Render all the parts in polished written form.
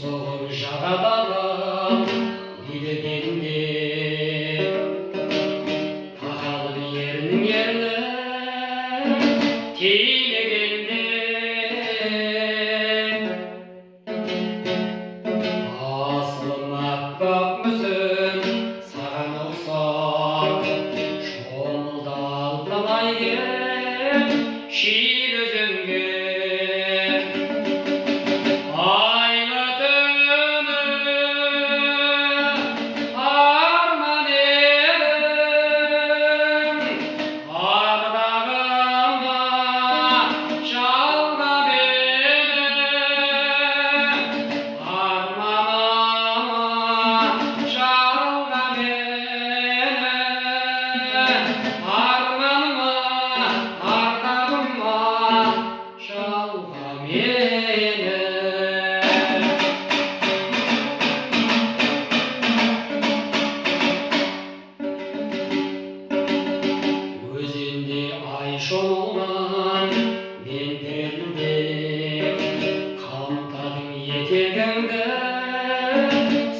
соғым жағадағы билегенде тақалып ернің тимегенде асылым аппақ мүсін саған ұқсап шомылды алтынай кеп шиелі өзенге шомылған мен дірілдеп қамтадың етегіңді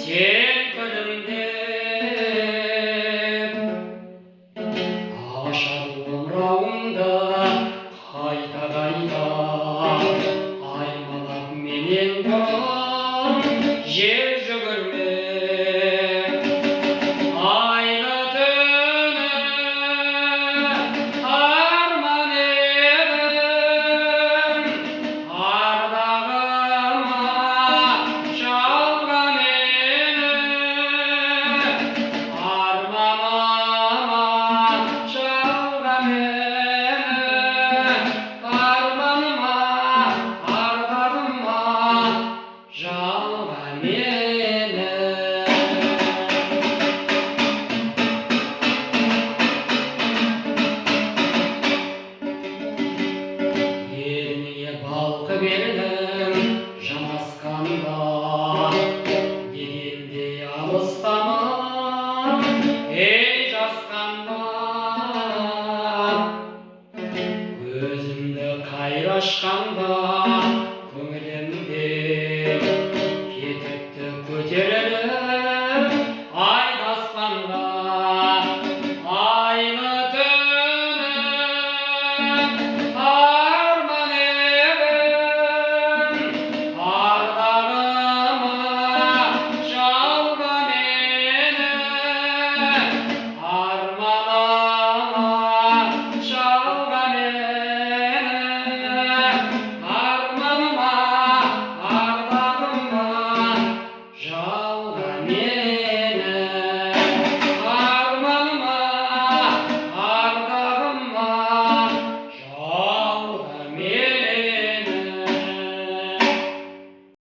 сен күлімдеп ашады омырауыңды қайта аймалап менен бұрын жер жүгірмек айлы түні балқып елдің жанасқанда